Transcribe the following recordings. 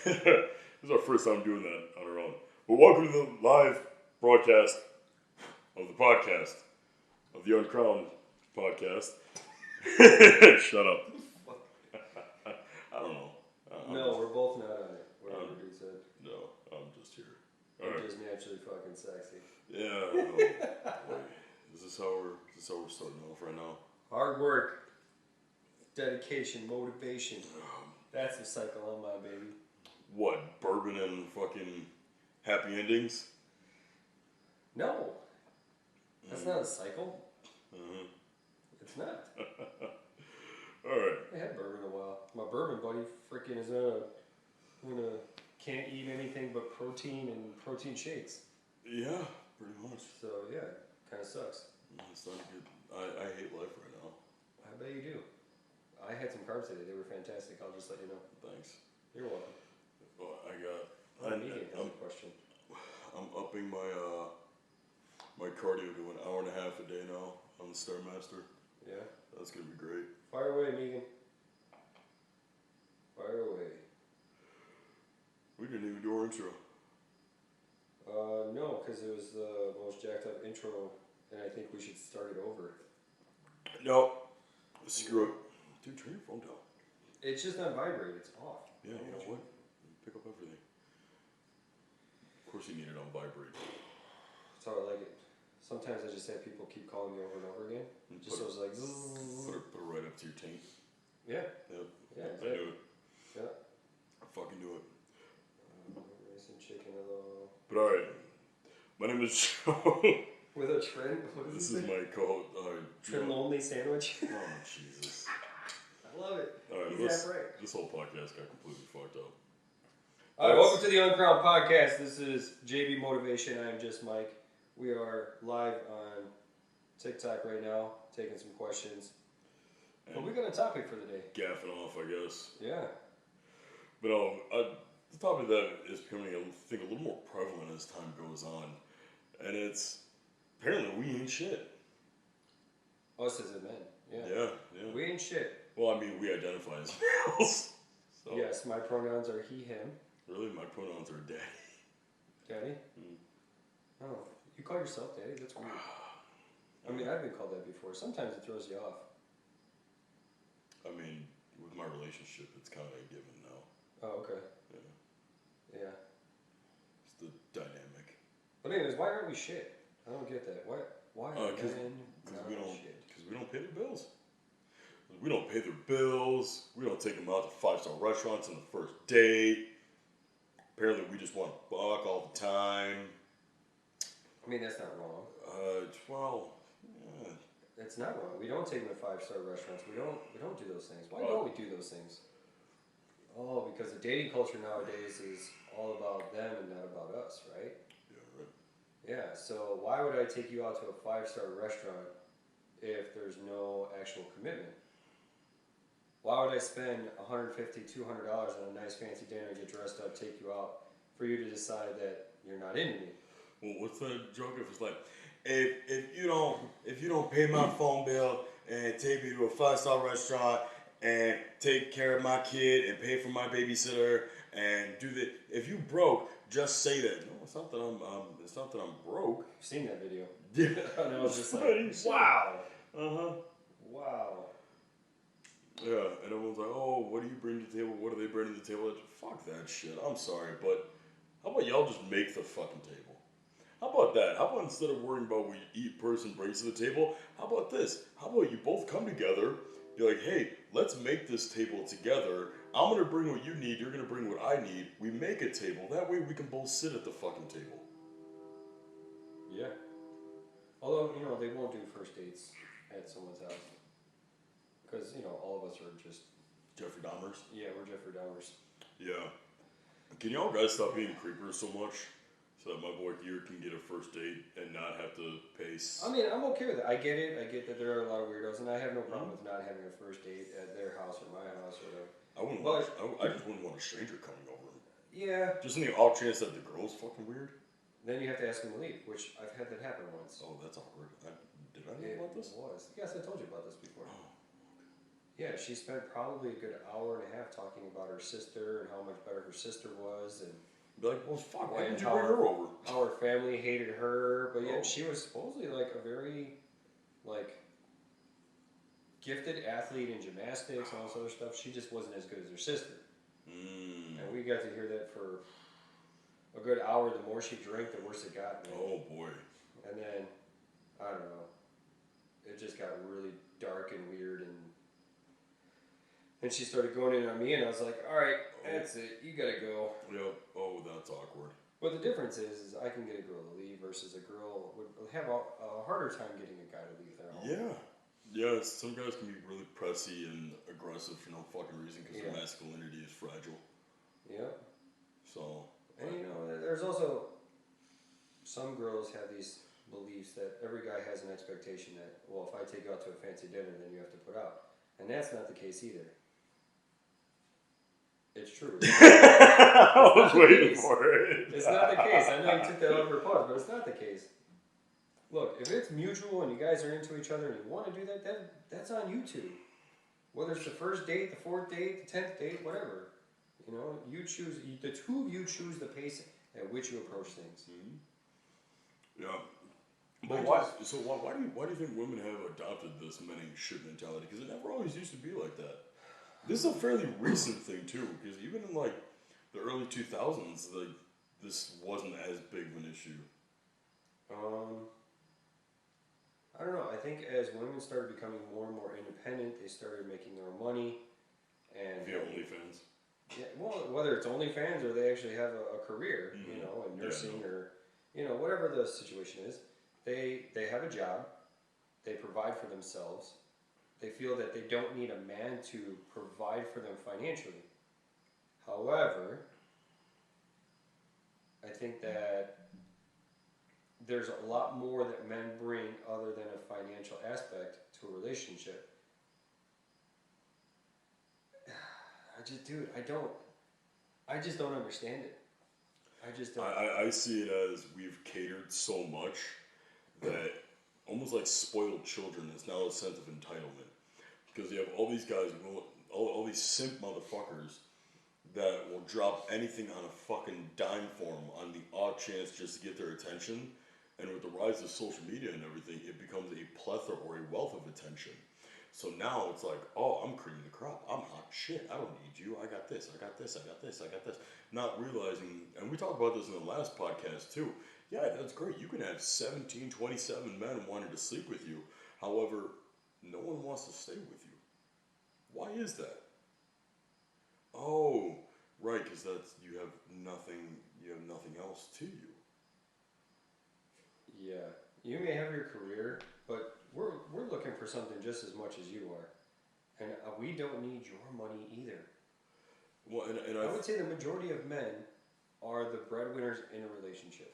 This is our first time doing that on our own. But welcome to the live broadcast of the podcast, of the Uncrowned Podcast. Shut up. I don't know. No, we're both not on it. Whatever dude said. No, I'm just here. I'm just naturally fucking sexy. Yeah. Boy, this is how we're starting off right now. Hard work, dedication, motivation. That's the cycle on my baby. What, bourbon and fucking happy endings? No. That's not a cycle. Mm-hmm. It's not. Alright. I had bourbon a while. My bourbon buddy freaking is can't eat anything but protein and protein shakes. Yeah, pretty much. So yeah, kind of sucks. It's not good. I hate life right now. I bet you do. I had some carbs today. They were fantastic. I'll just let you know. Thanks. You're welcome. Well, a question. I'm upping my cardio to an hour and a half a day now on the Stairmaster. Yeah. That's gonna be great. Fire away, Megan. Fire away. We didn't even do our intro. No, because it was the most jacked up intro, and I think we should start it over. No. Screw it. Dude, turn your phone down. It's just on vibrate. It's off. Yeah, you know what? Pick up everything. Of course you need it on vibrate. That's how I like it. Sometimes I just have people keep calling me over and over again. Just so it's like zzz. Put it right up to your taint. Yeah. Yep. Yeah, I exactly. do it. Yeah. I fucking do it. Rice and chicken, hello. But alright. My name is Joe. With a trim? This is my co-host. Trim only sandwich? Oh, Jesus. I love it. Alright, right. this whole podcast got completely fucked up. Alright, welcome to the Uncrowned Podcast. This is JB Motivation. I am just Mike. We are live on TikTok right now, taking some questions. But we got a topic for the day. Gaffing off, I guess. Yeah. But the topic that is becoming, I think, a little more prevalent as time goes on. And it's, apparently, we ain't shit. Us as a men. Yeah. We ain't shit. Well, I mean, we identify as males. So. Yes, my pronouns are he, him. Really? My pronouns are daddy. Daddy? Oh, you call yourself daddy? That's weird. I mean, I've been called that before. Sometimes it throws you off. I mean, with my relationship, it's kind of a given now. Oh, okay. Yeah. It's the dynamic. But anyways, why aren't we shit? I don't get that. Why are men not shit? Because we don't pay their bills. We don't pay their bills. We don't take them out to 5-star restaurants on the first date. Apparently, we just want to fuck all the time. I mean, that's not wrong. Well, yeah. It's not wrong. We don't take them to 5-star restaurants. We don't do those things. Why don't we do those things? Oh, because the dating culture nowadays is all about them and not about us, right? Yeah, right. Yeah, so why would I take you out to a 5-star restaurant if there's no actual commitment? Why would I spend $150, $200 on a nice fancy dinner, get dressed up, take you out, for you to decide that you're not into me? Well, what's that joke if it's like, if you don't pay my phone bill and take me to a 5-star restaurant and take care of my kid and pay for my babysitter and do that, if you broke, just say that. No, it's not that I'm broke. I've seen that video. Yeah. And I was just like, wow. Uh-huh. Wow. Yeah, and everyone's like, oh, what do you bring to the table? What do they bring to the table? Fuck that shit. I'm sorry, but how about y'all just make the fucking table? How about that? How about instead of worrying about what each person brings to the table, how about this? How about you both come together, be like, hey, let's make this table together. I'm going to bring what you need, you're going to bring what I need. We make a table. That way we can both sit at the fucking table. Yeah. Although, they won't do first dates at someone's house. Because, all of us are just... Jeffrey Dahmers? Yeah, we're Jeffrey Dahmers. Yeah. Can y'all guys stop being creepers so much? So that my boy here can get a first date and not have to pay... I mean, I'm okay with it. I get it. I get that there are a lot of weirdos, and I have no problem with not having a first date at their house or my house or whatever. I just wouldn't want a stranger coming over. Yeah. Just in the off chance that the girl's fucking weird. Then you have to ask them to leave, which I've had that happen once. Oh, that's awkward. Did I know about this? It was. Yes, I told you about this before. Oh. Yeah, she spent probably a good hour and a half talking about her sister and how much better her sister was, and Be like, well, fuck, why and didn't you bring her over? how her family hated her, but yet she was supposedly like a very like gifted athlete in gymnastics and all this other stuff. She just wasn't as good as her sister. And we got to hear that for a good hour. The more she drank, the worse it got. Man. Oh boy. And then, I don't know, it just got really dark and weird, and she started going in on me, and I was like, all right, that's it, you gotta go. Yep. Oh, that's awkward. But the difference is I can get a girl to leave versus a girl would have a harder time getting a guy to leave their home. Yeah. Yeah, some guys can be really pressy and aggressive for no fucking reason because their masculinity is fragile. Yep. So. And you know, there's also some girls have these beliefs that every guy has an expectation that, well, if I take you out to a fancy dinner, then you have to put out. And that's not the case either. It's true. I was waiting for it. It's not the case. I know you took that over pause, but it's not the case. Look, if it's mutual and you guys are into each other and you want to do that, that's on you two. Whether it's the first date, the fourth date, the 10th date, whatever. You know, you choose, the two of you choose the pace at which you approach things. Mm-hmm. Yeah. But why do you think women have adopted this men ain't shit mentality? Because it never always used to be like that. This is a fairly recent thing too, because even in like the early 2000s, like this wasn't as big of an issue. I don't know. I think as women started becoming more and more independent, they started making their own money, and via OnlyFans. Yeah, well, whether it's OnlyFans or they actually have a career, you know, in nursing or you know whatever the situation is, they have a job, they provide for themselves. They feel that they don't need a man to provide for them financially. However, I think that there's a lot more that men bring other than a financial aspect to a relationship. I just don't understand it. I just don't. I see it as we've catered so much that almost like spoiled children, it's now a sense of entitlement. Because you have all these guys, all these simp motherfuckers that will drop anything on a fucking dime for them on the odd chance just to get their attention. And with the rise of social media and everything, it becomes a plethora or a wealth of attention. So now it's like, oh, I'm cream of the crop. I'm hot shit. I don't need you. I got this. I got this. I got this. I got this. Not realizing, and we talked about this in the last podcast too. Yeah, that's great. You can have 17, 27 men wanting to sleep with you. However, no one wants to stay with you. Why is that? Oh, right, because that's you have nothing else to you. Yeah, you may have your career, but we're looking for something just as much as you are, and we don't need your money either. Well, and I would say the majority of men are the breadwinners in a relationship.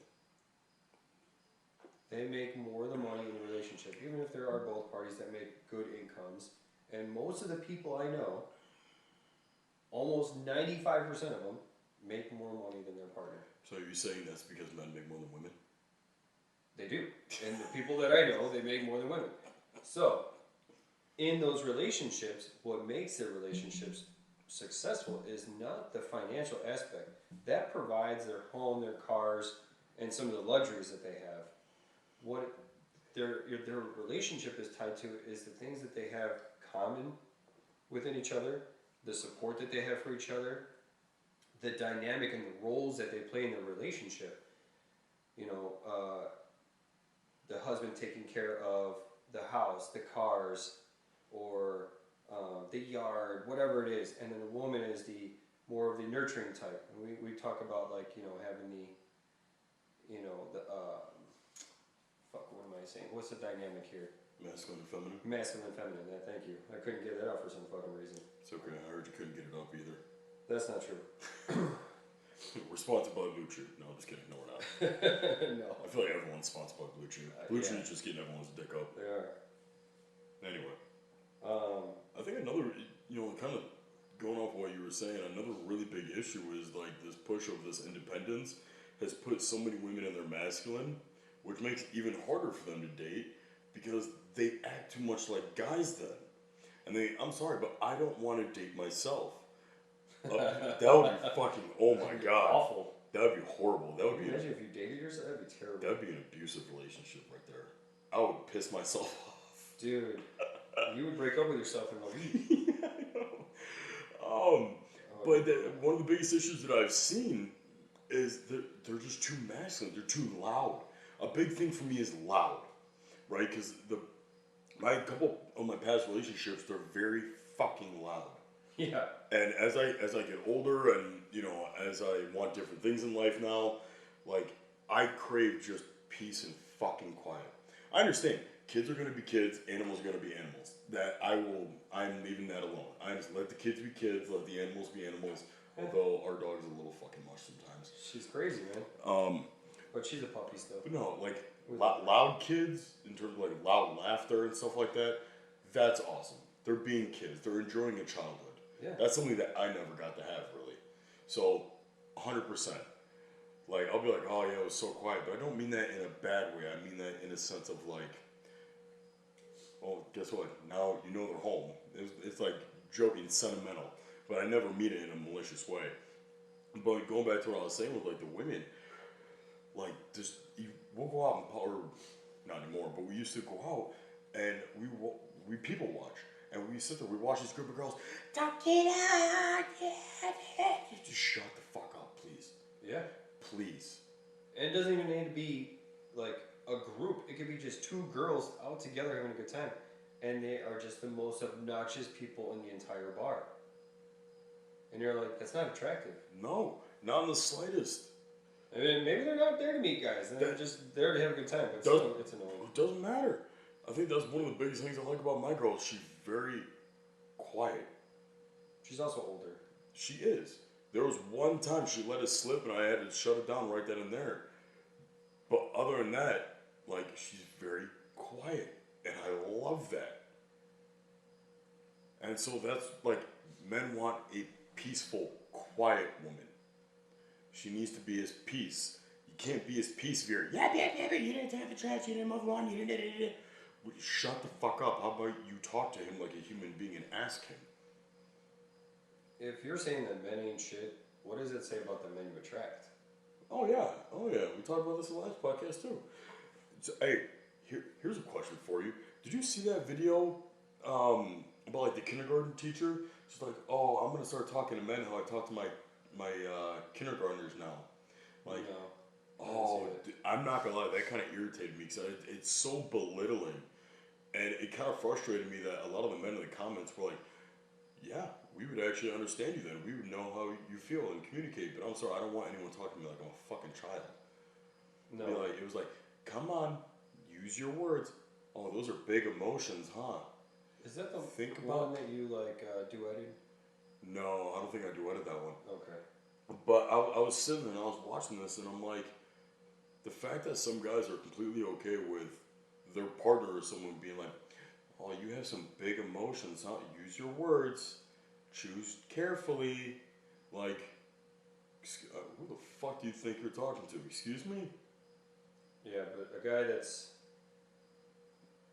They make more of the money in a relationship, even if there are both parties that make good incomes. And most of the people I know, almost 95% of them, make more money than their partner. So you're saying that's because men make more than women? They do. And the people that I know, they make more than women. So, in those relationships, what makes their relationships successful is not the financial aspect. That provides their home, their cars, and some of the luxuries that they have. What their relationship is tied to is the things that they have common within each other, the support that they have for each other, the dynamic and the roles that they play in the relationship. You know, the husband taking care of the house, the cars, or the yard, whatever it is, and then the woman is the more of the nurturing type. And we talk about like having the what am I saying? What's the dynamic here? Masculine and feminine. Masculine and feminine. Yeah, thank you. I couldn't get that out for some fucking reason. It's okay. I heard you couldn't get it up either. That's not true. We're sponsored by Blue Chew. No, I'm just kidding. No, we're not. No. I feel like everyone's sponsored by Blue Chew. Blue Chew is just getting everyone's dick up. They are. Anyway. I think another, kind of going off what you were saying, another really big issue is like this push of this independence has put so many women in their masculine, which makes it even harder for them to date because they act too much like guys then. and I'm sorry, but I don't want to date myself. That would be fucking, oh my god. Awful. That would be horrible. That would be. Imagine if you dated yourself, that'd be terrible. That would be an abusive relationship right there. I would piss myself off. Dude, you would break up with yourself in a week. Yeah, I know. But one of the biggest issues that I've seen is they're just too masculine. They're too loud. A big thing for me is loud, right? Because my couple of my past relationships, they're very fucking loud. Yeah. And as I get older, and as I want different things in life now, like I crave just peace and fucking quiet. I understand kids are gonna be kids, animals are gonna be animals. I'm leaving that alone. I just let the kids be kids, let the animals be animals. Although our dog is a little fucking much sometimes. She's crazy, man. But she's a puppy still. But no, like loud kids in terms of like loud laughter and stuff like that. That's awesome. They're being kids. They're enjoying a childhood. Yeah. That's something that I never got to have, really. So, 100%. Like, I'll be like, oh, yeah, it was so quiet. But I don't mean that in a bad way. I mean that in a sense of, like, oh, guess what? Now you know they're home. It's like joking, sentimental. But I never mean it in a malicious way. But going back to what I was saying with, like, the women, like, we'll go out or not anymore, but we used to go out and we people watch. And we sit there, we watch this group of girls, talk it out, yeah. Just shut the fuck up, please. Yeah. Please. And it doesn't even need to be like a group. It could be just two girls out together having a good time. And they are just the most obnoxious people in the entire bar. And you're like, that's not attractive. No, not in the slightest. I mean, maybe they're not there to meet guys. They're just there to have a good time. But still, it's annoying. It doesn't matter. I think that's one of the biggest things I like about my girl. She's very quiet. She's also older. She is. There was one time she let it slip and I had to shut it down right then and there. But other than that, like, she's very quiet. And I love that. And so that's, like, men want a peaceful, quiet woman. She needs to be his peace. You can't be his peace if you're, yeah, you didn't have the trash, you didn't move on, you didn't. Shut the fuck up. How about you talk to him like a human being and ask him? If you're saying that men ain't shit, what does it say about the men you attract? Oh yeah. We talked about this in the last podcast too. So, hey, here's a question for you. Did you see that video about like the kindergarten teacher? She's like, oh, I'm gonna start talking to men how I talk to my kindergartners now. Like, no, oh, I'm not gonna lie, that kind of irritated me because it's so belittling, and it kind of frustrated me that a lot of the men in the comments were like, yeah, we would actually understand you then. We would know how you feel and communicate. But I'm sorry, I don't want anyone talking to me like I'm a fucking child. No. It was like, come on, use your words. Oh, those are big emotions, huh? Is that the one that you like duetted? No, I don't think I duetted that one. Okay. But I was sitting there and I was watching this and I'm like, the fact that some guys are completely okay with their partner or someone being like, oh, you have some big emotions, huh? Use your words. Choose carefully. Like, who the fuck do you think you're talking to? Excuse me? Yeah, but a guy that's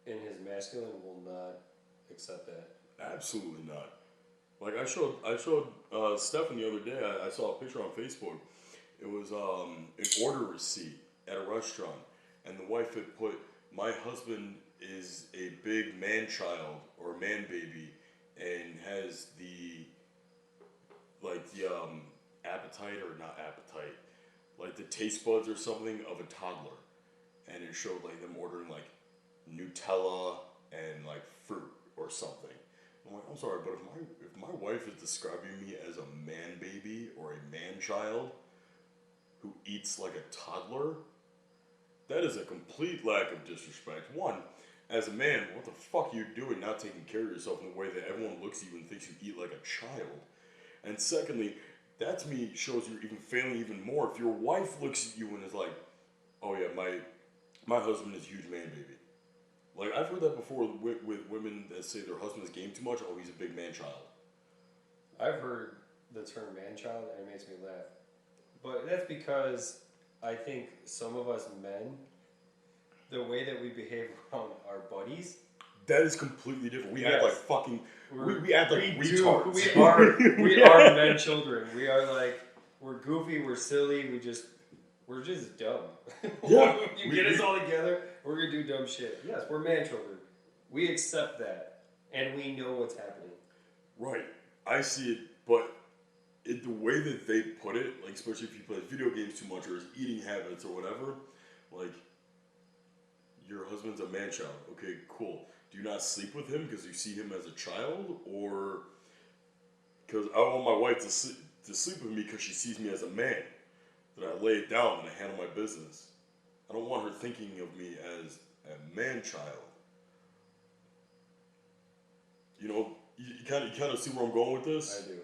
in his masculine will not accept that. Absolutely not. Like I showed Stefan the other day. I saw a picture on Facebook. It was an order receipt at a restaurant, and the wife had put, "My husband is a big man child or man baby, and has the appetite or not appetite, like the taste buds or something of a toddler," and it showed like them ordering like Nutella and like fruit or something. I'm like, I'm sorry, but if my wife is describing me as a man baby or a man child who eats like a toddler, that is a complete lack of disrespect. One, as a man, what the fuck are you doing not taking care of yourself in the way that everyone looks at you and thinks you eat like a child? And secondly, that to me shows you're even failing even more. If your wife looks at you and is like, oh yeah, my husband is a huge man baby. Like, I've heard that before with women that say their husband is game too much. Oh, he's a big man child. I've heard the term man child, and it makes me laugh. But that's because I think some of us men, the way that we behave around our buddies, that is completely different. We act like fucking. We act like retards. We are men children. We are like, we're goofy, we're silly, we're just dumb. Yeah. You get us all together, we're gonna do dumb shit. Yes, we're man children. We accept that, and we know what's happening. Right. I see it, but the way that they put it, like especially if you play video games too much or his eating habits or whatever, like, your husband's a man child. Okay, cool. Do you not sleep with him because you see him as a child, or because I want my wife to sleep with me because she sees me as a man? That I lay it down and I handle my business. I don't want her thinking of me as a man child. You know, you kind of see where I'm going with this. I do.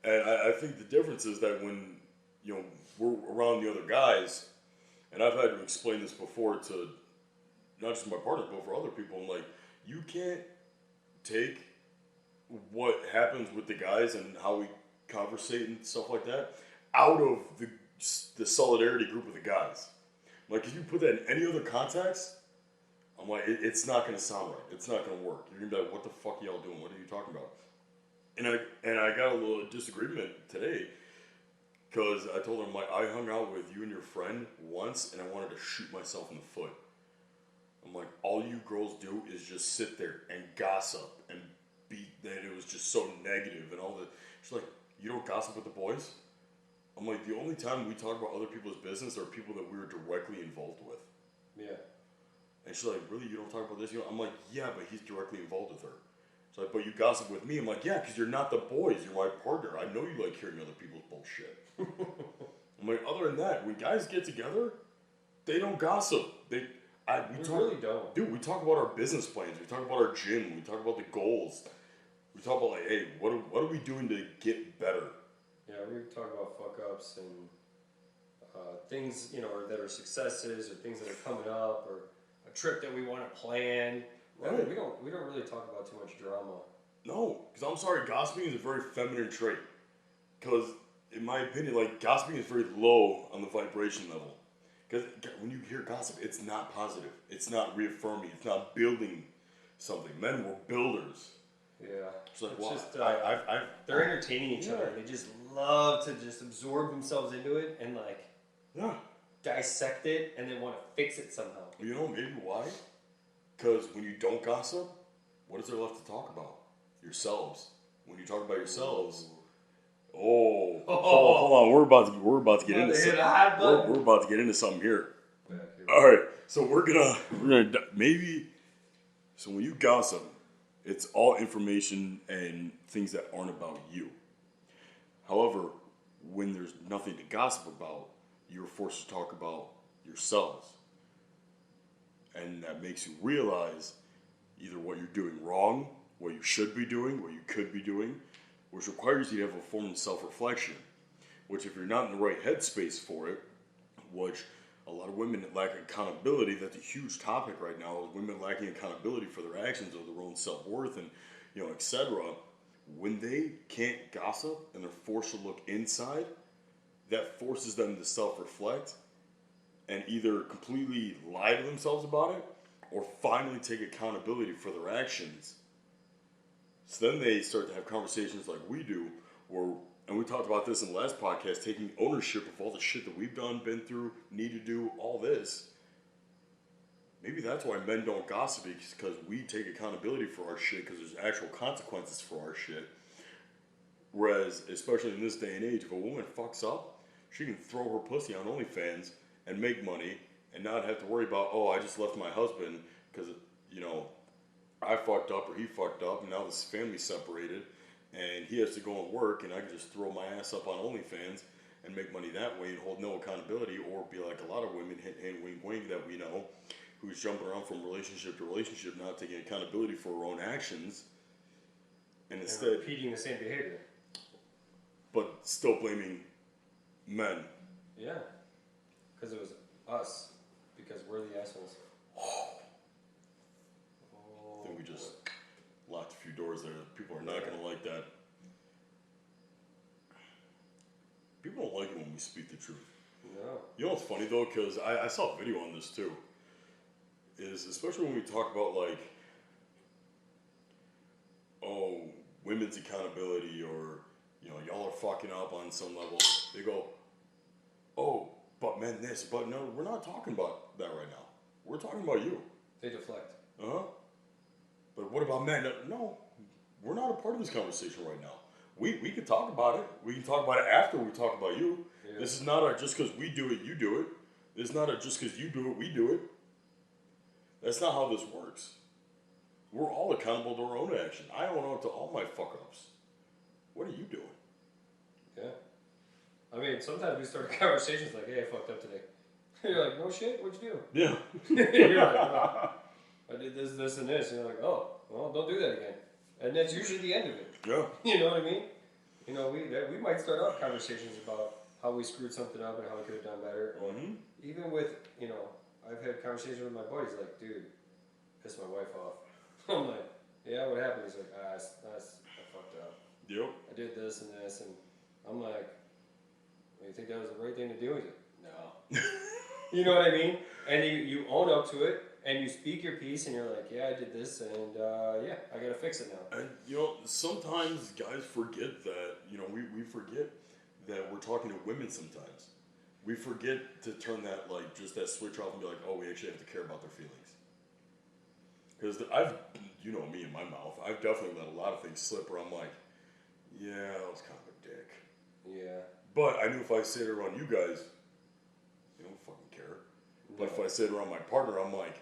And I think the difference is that when, you know, we're around the other guys, and I've had to explain this before to not just my partner, but for other people, I'm like, you can't take what happens with the guys and how we conversate and stuff like that out of the solidarity group of the guys. Like, if you put that in any other context, I'm like, it's not going to sound right. It's not going to work. You're going to be like, what the fuck are y'all doing? What are you talking about? And I got a little disagreement today because I told him, like, I hung out with you and your friend once and I wanted to shoot myself in the foot. I'm like, all you girls do is just sit there and gossip and beat that it was just so negative and all that. She's like, you don't gossip with the boys? I'm like, the only time we talk about other people's business are people that we were directly involved with. Yeah. And she's like, really, you don't talk about this? You know, I'm like, yeah, but he's directly involved with her. She's like, but you gossip with me. I'm like, yeah, because you're not the boys. You're my partner. I know you like hearing other people's bullshit. I'm like, other than that, when guys get together, they don't gossip. We really don't. Dude, we talk about our business plans. We talk about our gym. We talk about the goals. We talk about, like, hey, what are we doing to get better? Yeah, we talk about fuck-ups and things, you know, that are successes or things that are coming up or a trip that we want to plan. Right. We don't really talk about too much drama. No, because I'm sorry, gossiping is a very feminine trait. Because, in my opinion, like, gossiping is very low on the vibration level. Because when you hear gossip, it's not positive. It's not reaffirming. It's not building something. Men were builders. Yeah. It's like, it's just, I've they're entertaining each other. They just love to just absorb themselves into it and, like, dissect it and then want to fix it somehow. You know, maybe why? Because when you don't gossip, what is there left to talk about? Yourselves. When you talk about yourselves, hold on, we're about to get into something. We're about to get into something here. All right, so we're gonna maybe. So when you gossip, it's all information and things that aren't about you. However, when there's nothing to gossip about, you're forced to talk about yourselves. And that makes you realize either what you're doing wrong, what you should be doing, what you could be doing, which requires you to have a form of self-reflection. Which, if you're not in the right headspace for it, which a lot of women lack accountability, that's a huge topic right now, is women lacking accountability for their actions or their own self-worth and, you know, etc. When they can't gossip and they're forced to look inside, that forces them to self-reflect and either completely lie to themselves about it or finally take accountability for their actions. So then they start to have conversations like we do, and we talked about this in the last podcast, taking ownership of all the shit that we've done, been through, need to do, all this. Maybe that's why men don't gossip, because we take accountability for our shit, because there's actual consequences for our shit. Whereas, especially in this day and age, if a woman fucks up, she can throw her pussy on OnlyFans and make money and not have to worry about, oh, I just left my husband because, you know, I fucked up or he fucked up and now this family's separated and he has to go and work and I can just throw my ass up on OnlyFans and make money that way and hold no accountability, or be like a lot of women, hint, hint, wink, wink, that we know, who's jumping around from relationship to relationship, not taking accountability for her own actions and instead repeating the same behavior. But still blaming men. Yeah. Because it was us. Because we're the assholes. I think we just locked a few doors there. People are not going to like that. People don't like it when we speak the truth. No. You know what's funny though? Because I saw a video on this too. Is especially when we talk about like women's accountability or, y'all are fucking up on some level, they go, oh, but men this, but no, we're not talking about that right now. We're talking about you. They deflect. Uh-huh. But what about men? No, we're not a part of this conversation right now. We can talk about it. We can talk about it after we talk about you. Yeah. This is not a just because we do it, you do it. This is not a just because you do it, we do it. That's not how this works. We're all accountable to our own action. I own up to all my fuck-ups. What are you doing? Yeah. I mean, sometimes we start conversations like, hey, I fucked up today. You're like, no shit, what'd you do? Yeah. You're like, oh, I did this, and this. And you're like, oh, well, don't do that again. And that's usually the end of it. Yeah. You know what I mean? We might start off conversations about how we screwed something up and how we could have done better. Or even with, I've had conversations with my buddies like, dude, pissed my wife off. I'm like, yeah, what happened? He's like, I fucked up. Yep. I did this and this. And I'm like, well, you think that was the right thing to do? He's like, no. You know what I mean? And you own up to it. And you speak your piece, and you're like, yeah, I did this, and yeah, I gotta fix it now. And, sometimes guys forget that, we forget that we're talking to women sometimes. We forget to turn that, just that switch off and be like, oh, we actually have to care about their feelings. Because I've, me in my mouth, I've definitely let a lot of things slip where I'm like, yeah, I was kind of a dick. Yeah. But I knew if I said it around you guys, you don't fucking care. No. But if I said it around my partner, I'm like,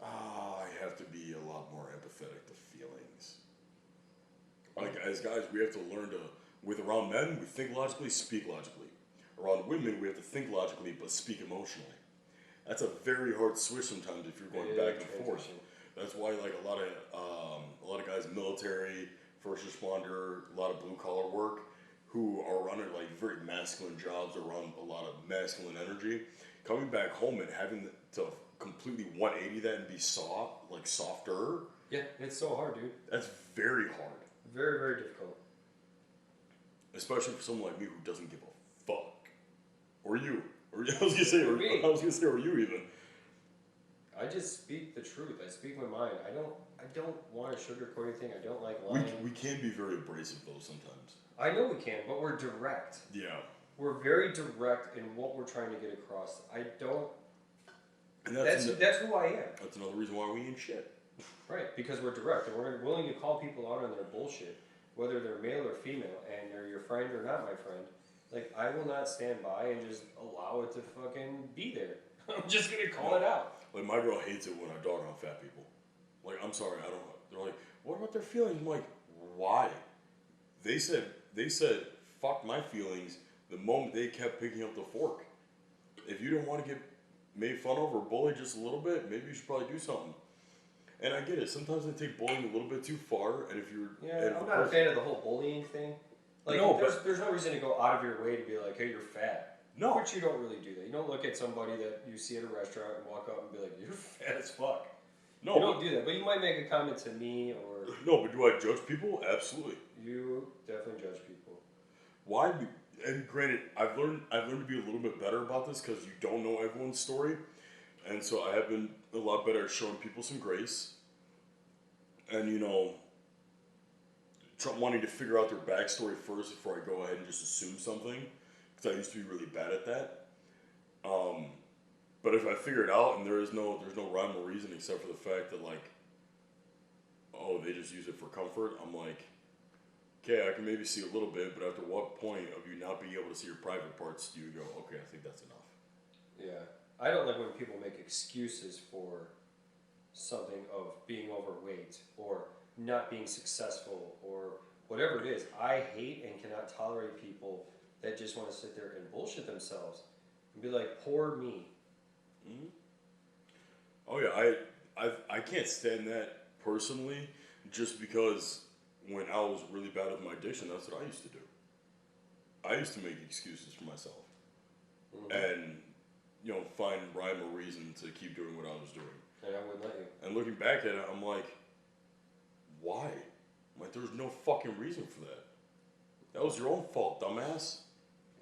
I have to be a lot more empathetic to feelings. Like, as guys, we have to learn to, around men, we think logically, speak logically. Around women, we have to think logically, but speak emotionally. That's a very hard switch sometimes if you're going back and forth. That's why, a lot of guys, military, first responder, a lot of blue collar work, who are running very masculine jobs around a lot of masculine energy, coming back home and having to completely 180 that and be softer. Yeah, it's so hard, dude. That's very hard. Very, very difficult. Especially for someone like me who doesn't give a fuck. Or you. Or I was gonna say, or you even. I just speak the truth. I speak my mind. I don't want to sugarcoat anything. I don't like lying. We can be very abrasive though sometimes. I know we can, but we're direct. Yeah. We're very direct in what we're trying to get across. I don't. And that's who I am. That's another reason why we ain't shit. Right, because we're direct and we're willing to call people out on their bullshit, whether they're male or female, and they're your friend or not my friend. I will not stand by and just allow it to fucking be there. I'm just gonna call it out. My girl hates it when I dog on fat people. I'm sorry, I don't know. They're like, what about their feelings? I'm like, why? They said, fuck my feelings the moment they kept picking up the fork. If you didn't want to get made fun of or bullied just a little bit, maybe you should probably do something. And I get it. Sometimes they take bullying a little bit too far, and if you're... Yeah, I'm not a fan of the whole bullying thing. There's no reason to go out of your way to be like, hey, you're fat. No. But you don't really do that. You don't look at somebody that you see at a restaurant and walk up and be like, you're fat as fuck. No. You don't do that. But you might make a comment to me or... No, but do I judge people? Absolutely. You definitely judge people. Why? And granted, I've learned to be a little bit better about this because you don't know everyone's story. And so I have been a lot better at showing people some grace. And, wanting to figure out their backstory first before I go ahead and just assume something. Because I used to be really bad at that. But if I figure it out and there's no rhyme or reason except for the fact that, they just use it for comfort, I'm like, okay, I can maybe see a little bit, but after what point of you not being able to see your private parts do you go, okay, I think that's enough? Yeah. I don't like when people make excuses for something of being overweight or not being successful or whatever it is. I hate and cannot tolerate people that just want to sit there and bullshit themselves and be like, poor me. Mm-hmm. Oh yeah, I can't stand that personally just because when I was really bad with my addiction, that's what I used to do. I used to make excuses for myself. Mm-hmm. And find rhyme or reason to keep doing what I was doing. And I wouldn't let you. And looking back at it, I'm like, why? There's no fucking reason for that. That was your own fault, dumbass.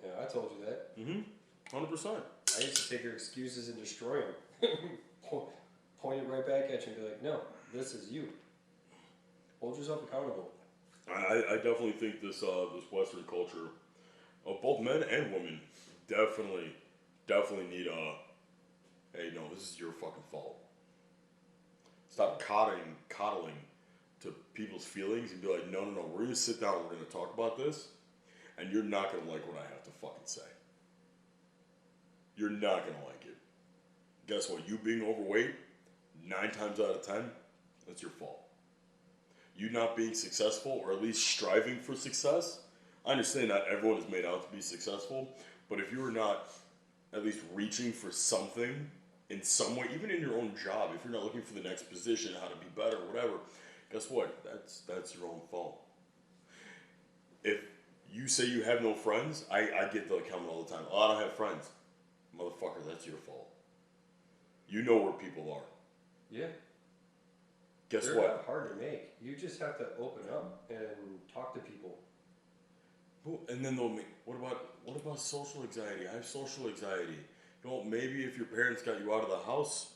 Yeah, I told you that. 100%. I used to take your excuses and destroy them. Point it right back at you and be like, no, this is you. Hold yourself accountable. I definitely think this Western culture of both men and women definitely need hey, no, this is your fucking fault. Stop coddling to people's feelings and be like, no, we're gonna sit down, we're gonna talk about this, and you're not gonna like what I have to fucking say. You're not gonna like it. Guess what? You being overweight, 9 times out of 10, that's your fault. You not being successful, or at least striving for success. I understand not everyone is made out to be successful, but if you are not at least reaching for something in some way, even in your own job, if you're not looking for the next position, how to be better, whatever, guess what? That's your own fault. If you say you have no friends, I get the comment all the time. Oh, I don't have friends. Motherfucker, that's your fault. You know where people are. Yeah. Guess They're what? not hard to make. You just have to open up and talk to people. And then they'll make, what about social anxiety? I have social anxiety. You know, maybe if your parents got you out of the house.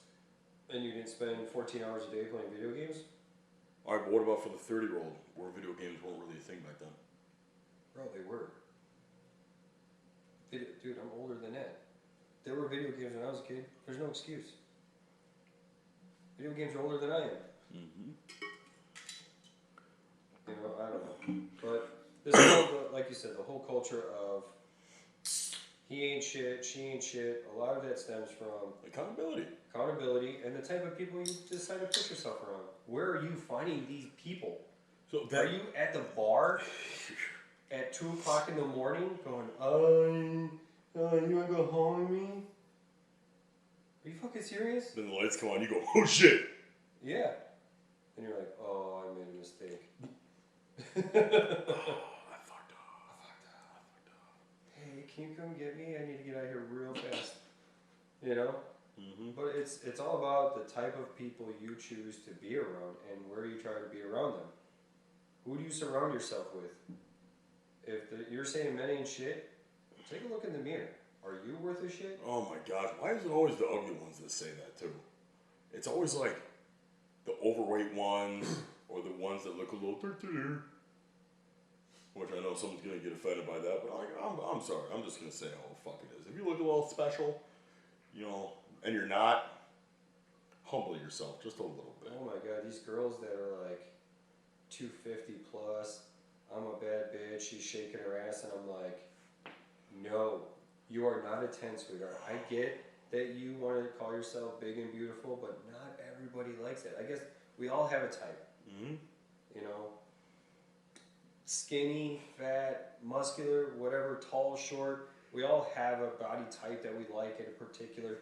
And you didn't spend 14 hours a day playing video games? Alright, but what about for the 30-year-old where video games weren't really a thing back then? Bro, they were. Dude, I'm older than that. There were video games when I was a kid. There's no excuse. Video games are older than I am. Mm-hmm. You know, I don't know. But this whole, like you said, the whole culture of he ain't shit, she ain't shit, a lot of that stems from accountability and the type of people you decide to put yourself around. Where are you finding these people? So are you at the bar at 2 o'clock in the morning going, you want to go home with me? Are you fucking serious? Then the lights come on, you go, oh shit! Yeah. And you're like, oh, I made a mistake. I fucked up. Hey, can you come get me? I need to get out of here real fast. You know? Mm-hmm. But it's all about the type of people you choose to be around and where you try to be around them. Who do you surround yourself with? If you're saying men ain't shit, take a look in the mirror. Are you worth a shit? Oh my gosh, why is it always the ugly ones that say that too? It's always like the overweight ones or the ones that look a little dirty. Which I know someone's gonna get offended by that, but I'm sorry. I'm just gonna say how the fuck it is. If you look a little special, you know, and you're not, humble yourself just a little bit. Oh my god, these girls that are like 250 plus, I'm a bad bitch, she's shaking her ass, and I'm like, no, you are not a 10, sweetheart. I get that you want to call yourself big and beautiful, but not everybody likes it. I guess we all have a type. Mm-hmm. You know, skinny, fat, muscular, whatever, tall, short. We all have a body type that we like in a particular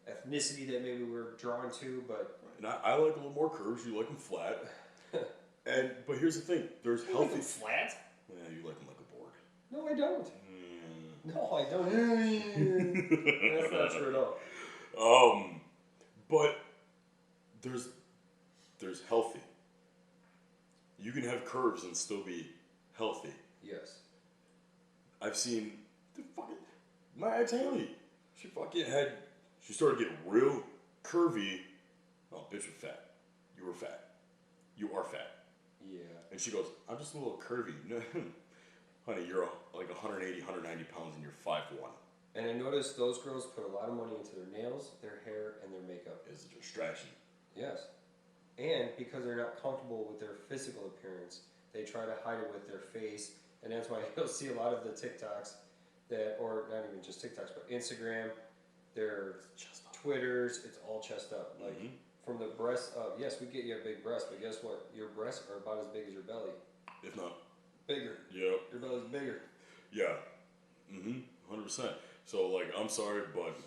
ethnicity that maybe we're drawn to, but... And I like a little more curves. You like them flat. But here's the thing. There's You healthy... like them flat? Yeah, you like them like a board. No, I don't. No, I don't. That's not true at all. But there's healthy. You can have curves and still be healthy. Yes. I've seen my ex Haley. She started getting real curvy. Oh, bitch, you're fat. You were fat. You are fat. Yeah. And she goes, I'm just a little curvy. No, honey, you're like 180, 190 pounds and you're 5'1". And I noticed those girls put a lot of money into their nails, their hair, and their makeup. It's a distraction. Yes. And because they're not comfortable with their physical appearance, they try to hide it with their face. And that's why you'll see a lot of the TikToks or not even just TikToks, but Instagram, their Twitters, it's all chest up. Like from the breast up. Yes, we get you a big breast, but guess what? Your breasts are about as big as your belly. If not. Bigger. Yep. Your belly's bigger. Yeah. 100%. So, like, I'm sorry, but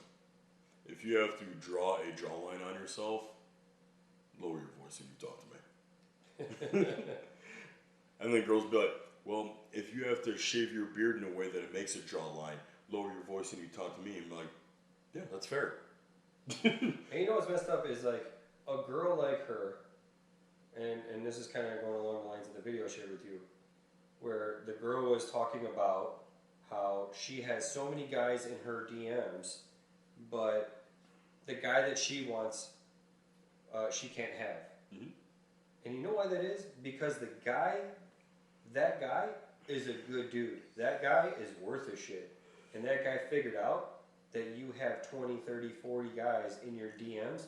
if you have to draw a jawline on yourself, lower your voice when you talk to me. And then girls be like, well, if you have to shave your beard in a way that it makes a jawline, lower your voice when you talk to me. And be like, yeah, that's fair. And you know what's messed up is, like, a girl like her, and this is kind of going along the lines of the video I shared with you, where the girl was talking about how she has so many guys in her DMs, but the guy that she wants, she can't have. And you know why that is? Because the guy that guy is a good dude. That guy is worth a shit. And that guy figured out that you have 20, 30, 40 guys in your DMs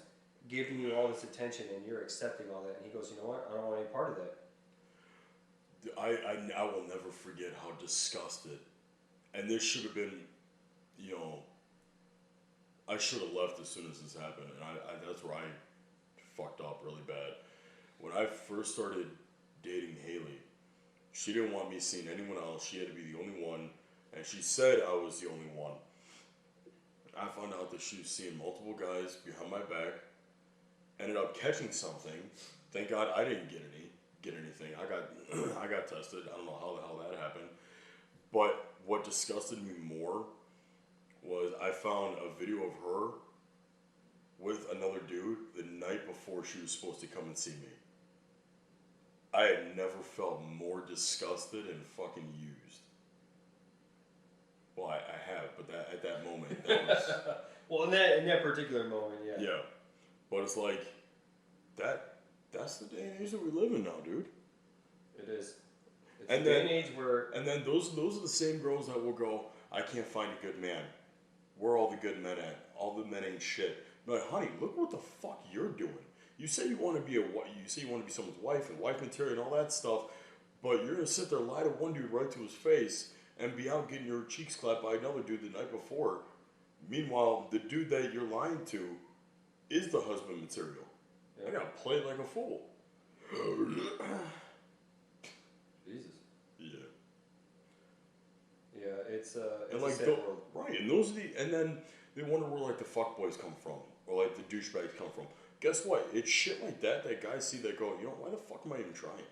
giving you all this attention and you're accepting all that. And he goes, you know what? I don't want any part of that. I will never forget how disgusted, and this should have been, you know, I should have left as soon as this happened, and I that's where I fucked up really bad. When I first started dating Haley, she didn't want me seeing anyone else. She had to be the only one, and she said I was the only one. I found out that she was seeing multiple guys behind my back, ended up catching something. Thank God I didn't get anything. I got tested. I don't know how the hell that happened. But what disgusted me more was I found a video of her with another dude the night before she was supposed to come and see me. I had never felt more disgusted and fucking used. Well, I have, but at that moment, that was... Well, in that particular moment, yeah. Yeah. But it's like, that's the day and age that we live in now, dude. It is. It's a day and age where... And then those are the same girls that will go, I can't find a good man. Where are all the good men at? All the men ain't shit. But honey, look what the fuck you're doing. You say you want to be someone's wife and wife material and all that stuff, but you're gonna sit there lie to one dude right to his face and be out getting your cheeks clapped by another dude the night before. Meanwhile, the dude that you're lying to is the husband material. I gotta play it like a fool. Jesus. Yeah. Yeah, it's and a like sad world. Right, and those are and then they wonder where like the fuckboys come from, or like the douchebags come from. Guess what? It's shit like that guys see that go, you know, why the fuck am I even trying?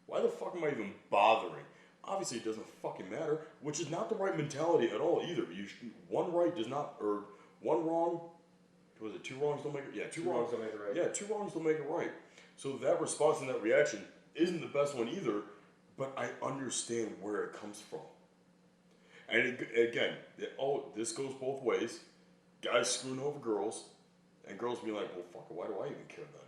Why the fuck am I even bothering? Obviously, it doesn't fucking matter, which is not the right mentality at all either. One right does not, or one wrong. Was it two wrongs don't make it? Yeah, two wrongs don't make it right. Yeah, two wrongs don't make it right. So that response and that reaction isn't the best one either, but I understand where it comes from. And this goes both ways. Guys screwing over girls, and girls being like, well, fuck, why do I even care then?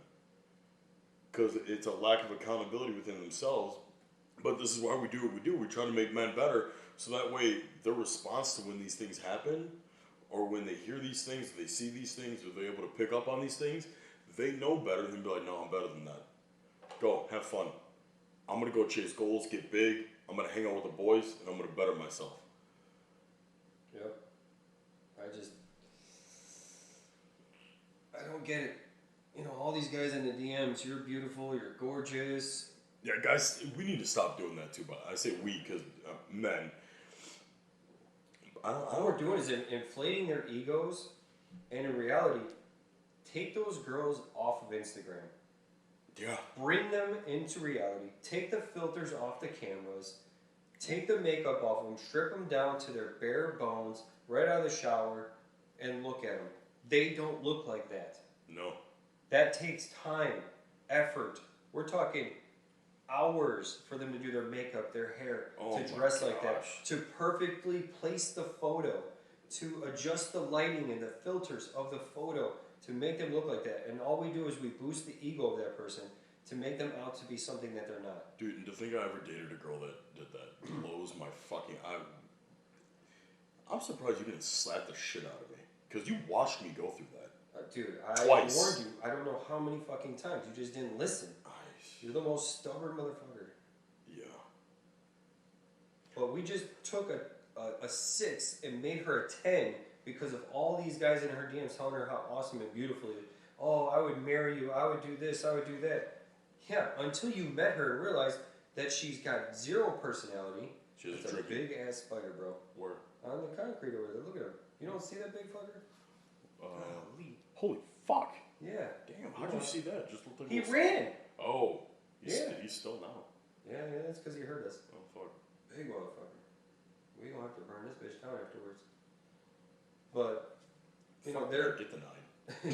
Because it's a lack of accountability within themselves. But this is why we do what we do. We're trying to make men better, so that way their response to when these things happen, or when they hear these things, they see these things, or they're able to pick up on these things, they know better than be like, no, I'm better than that. Go, have fun. I'm going to go chase goals, get big. I'm going to hang out with the boys, and I'm going to better myself. Yep. I don't get it. You know, all these guys in the DMs, you're beautiful, you're gorgeous. Yeah, guys, we need to stop doing that too. But I say we because men. All we're doing is inflating their egos, and in reality, take those girls off of Instagram. Yeah. Bring them into reality. Take the filters off the cameras. Take the makeup off them. Strip them down to their bare bones, right out of the shower, and look at them. They don't look like that. No. That takes time, effort. We're talking hours for them to do their makeup, their hair, to dress like that, to perfectly place the photo, to adjust the lighting and the filters of the photo to make them look like that. And all we do is we boost the ego of that person to make them out to be something that they're not. Dude, and to think I ever dated a girl that did that blows my fucking... I'm surprised you didn't slap the shit out of me. Because you watched me go through that. Dude, I Twice. warned you. I don't know how many fucking times. You just didn't listen. You're the most stubborn motherfucker. Yeah. But we just took a 6 and made her a 10 because of all these guys in her DMs telling her how awesome and beautiful it is. Oh, I would marry you. I would do this. I would do that. Yeah, until you met her and realized that she's got zero personality. She's a big ass spider, bro. Where? On the concrete over there. Look at him. You don't see that big fucker? Holy fuck. Yeah. Damn, how'd you see that? Just looked like he ran. Oh. He's Yeah. still now. Yeah, that's because he heard us. Oh, fuck. Big motherfucker. We gonna have to burn this bitch down afterwards. But, you know, they're... Get the 9.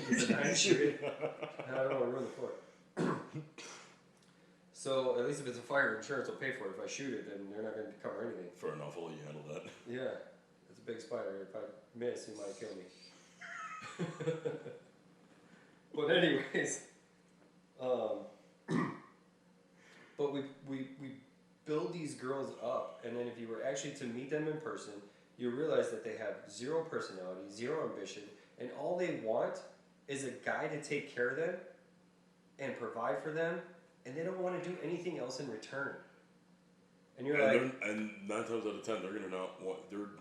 Get the 9 shoot. I don't want to ruin the floor. So, at least if it's a fire, insurance will pay for it. If I shoot it, then they're not going to cover anything. Fair enough, I'll let you handle that. Yeah. It's a big spider. If I miss, he might kill me. But anyways, but we build these girls up, and then if you were actually to meet them in person, you realize that they have zero personality, zero ambition, and all they want is a guy to take care of them and provide for them, and they don't want to do anything else in return. And you're like, and 9 times out of 10, they're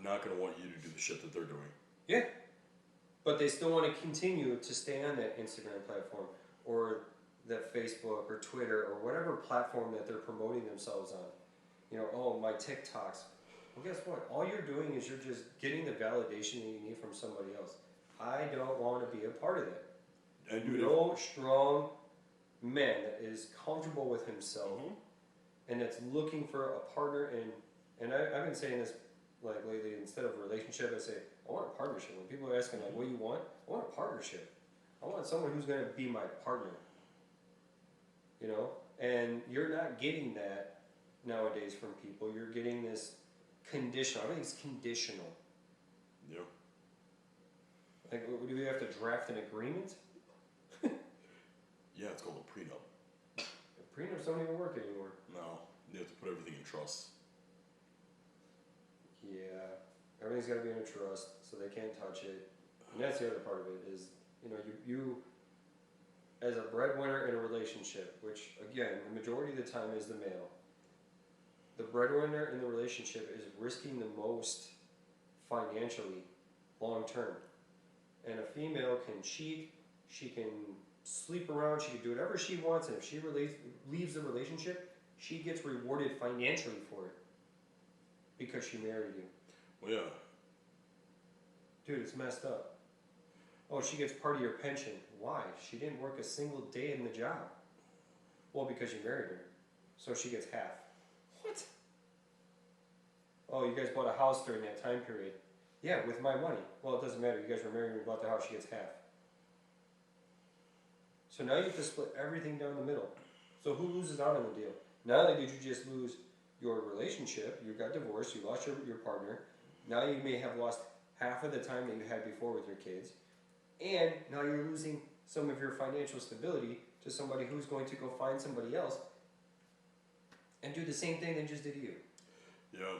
not gonna want you to do the shit that they're doing. Yeah, but they still want to continue to stay on that Instagram platform or that Facebook or Twitter or whatever platform that they're promoting themselves on. You know, oh, my TikToks. Well, guess what? All you're doing is you're just getting the validation that you need from somebody else. I don't want to be a part of that. And no strong man that is comfortable with himself and that's looking for a partner and I've been saying this like lately, instead of a relationship, I say, I want a partnership. When people are asking like, what do you want? I want a partnership. I want someone who's going to be my partner. You know? And you're not getting that nowadays from people. You're getting this conditional. I think it's conditional. Yeah. Like, do we have to draft an agreement? Yeah, it's called a prenup. Prenups don't even work anymore. No, you have to put everything in trust. Yeah, everything's got to be in a trust, so they can't touch it. And that's the other part of it is, you know, you as a breadwinner in a relationship, which again, the majority of the time is the male. The breadwinner in the relationship is risking the most financially, long term. And a female can cheat, she can sleep around, she can do whatever she wants, and if she leaves the relationship, she gets rewarded financially for it. Because she married you. Well, yeah. Dude, it's messed up. Oh, she gets part of your pension. Why? She didn't work a single day in the job. Well, because you married her. So she gets half. What? Oh, you guys bought a house during that time period. Yeah, with my money. Well, it doesn't matter. You guys were married when you bought the house. She gets half. So now you have to split everything down the middle. So who loses out on the deal? Not only did you just lose your relationship, you got divorced, you lost your partner, now you may have lost half of the time that you had before with your kids, and now you're losing some of your financial stability to somebody who's going to go find somebody else and do the same thing they just did to you. Yeah.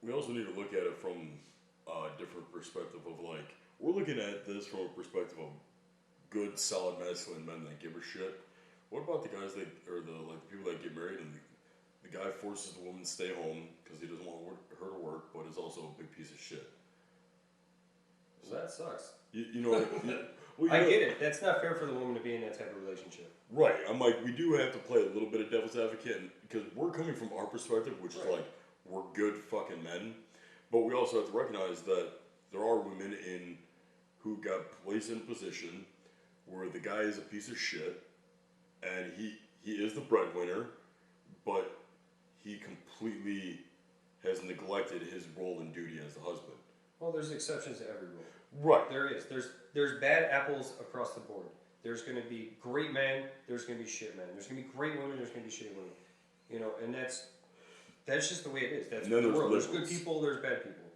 We also need to look at it from a different perspective of like, we're looking at this from a perspective of good, solid, masculine men that give a shit. What about the guys that, or the people that get married and the guy forces the woman to stay home because he doesn't want her to work, but is also a big piece of shit? So that sucks. You know, I get it. That's not fair for the woman to be in that type of relationship. Right. I'm like, we do have to play a little bit of devil's advocate because we're coming from our perspective, which is like, we're good fucking men, but we also have to recognize that there are women who got placed in a position where the guy is a piece of shit. And he is the breadwinner, but he completely has neglected his role and duty as the husband. Well, there's exceptions to every rule. Right. There is. There's bad apples across the board. There's going to be great men. There's going to be shit men. There's going to be great women. There's going to be shitty women. You know, and that's just the way it is. That's the world. There's good people. There's bad people.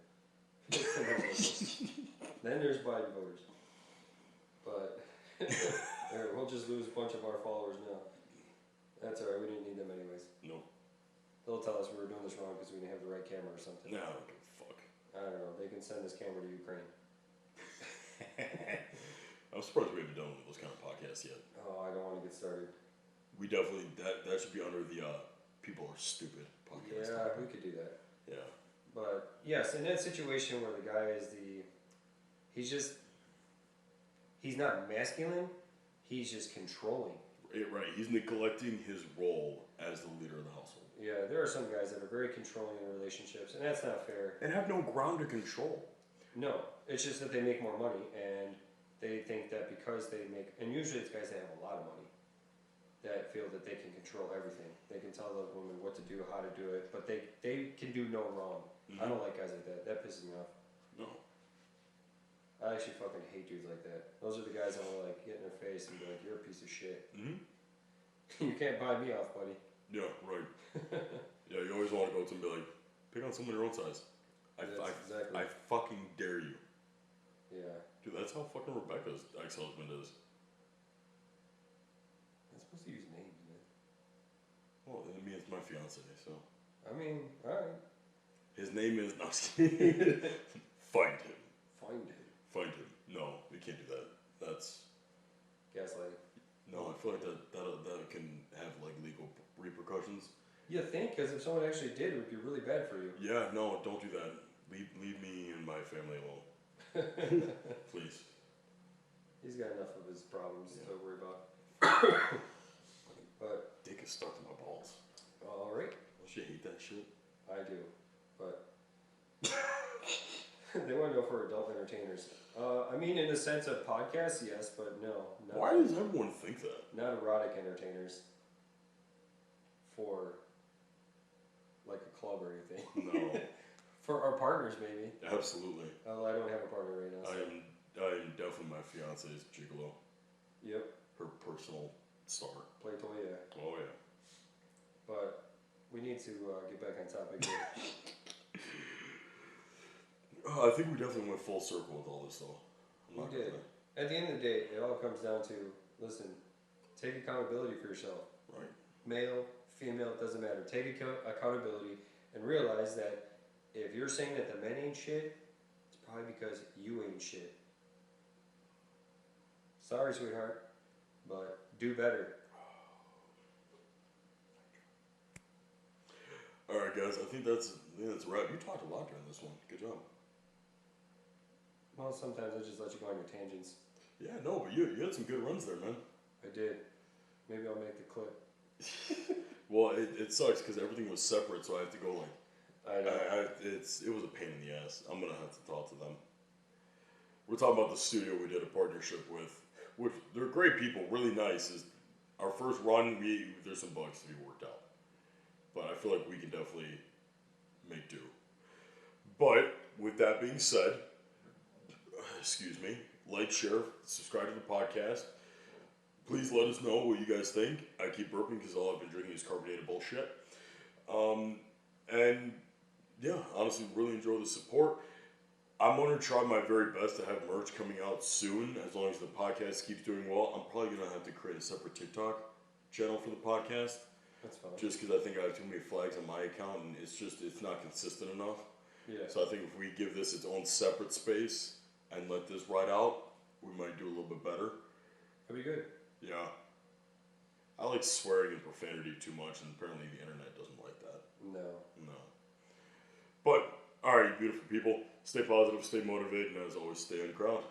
Then there's Biden voters. But we'll just lose a bunch of our followers now. That's alright, we didn't need them anyways. No. They'll tell us we were doing this wrong because we didn't have the right camera or something. No, I don't give a fuck. I don't know, they can send this camera to Ukraine. I'm surprised we haven't done one of those kind of podcasts yet. Oh, I don't want to get started. We definitely, that should be under the people are stupid podcast. Yeah, we could do that. Yeah. But, yes, in that situation where the guy is he's not masculine, he's just controlling. Right, he's neglecting his role as the leader of the household. Yeah, there are some guys that are very controlling in relationships, and that's not fair. And have no ground to control. No, it's just that they make more money, and they think that because they make, and usually it's guys that have a lot of money, that feel that they can control everything. They can tell the woman what to do, how to do it, but they can do no wrong. Mm-hmm. I don't like guys like that. That pisses me off. No. I actually fucking hate dudes like that. Those are the guys that will like get in their face and be like, "You're a piece of shit." Mm-hmm. You can't buy me off, buddy. Yeah, right. Yeah, you always want to go to them and be like, pick on someone your own size. Exactly. I fucking dare you. Yeah. Dude, that's how fucking Rebecca's ex-husband is. I'm supposed to use names, man. Well, I mean, he's my fiance, so. I mean, alright. His name is, no, I'm just kidding. Find him. Find him. Find him. No, we can't do that. That's. Gaslighting. No, I feel like that can have like legal repercussions. You think, because if someone actually did, it would be really bad for you. Yeah, no, don't do that. Leave me and my family alone. Please. He's got enough of his problems to worry about. But dick is stuck to my balls. Alright. Don't you hate that shit? I do. But they want to go for adult entertainers. I mean, in the sense of podcasts, yes, but no. Why does everyone think that? Not erotic entertainers. For like a club or anything. No. For our partners, maybe. Absolutely. Although I don't have a partner right now. So. I am definitely my fiance's gigolo. Yep. Her personal star. Play toy, yeah. Oh yeah. But we need to get back on topic here. I think we definitely went full circle with all this, though. We did. At the end of the day, it all comes down to, listen, take accountability for yourself. Right. Male, female, it doesn't matter. Take accountability and realize that if you're saying that the men ain't shit, it's probably because you ain't shit. Sorry, sweetheart, but do better. All right, guys. I think that's a wrap. You talked a lot during this one. Good job. Well, sometimes I just let you go on your tangents. Yeah, no, but you had some good runs there, man. I did. Maybe I'll make the clip. Well, it sucks because everything was separate, so I have to go like. I know. It was a pain in the ass. I'm gonna have to talk to them. We're talking about the studio we did a partnership with, which they're great people, really nice. Is our first run. There's some bugs to be worked out, but I feel like we can definitely make do. But with that being said, excuse me, like, share, subscribe to the podcast. Please let us know what you guys think. I keep burping because all I've been drinking is carbonated bullshit. And yeah, honestly, really enjoy the support. I'm going to try my very best to have merch coming out soon, as long as the podcast keeps doing well. I'm probably going to have to create a separate TikTok channel for the podcast. That's fine. Just because I think I have too many flags on my account, and it's not consistent enough. Yeah. So I think if we give this its own separate space and let this ride out, we might do a little bit better. That'd be good. Yeah. I like swearing and profanity too much, and apparently the internet doesn't like that. No. But, alright, beautiful people. Stay positive, stay motivated, and as always, stay uncrowned.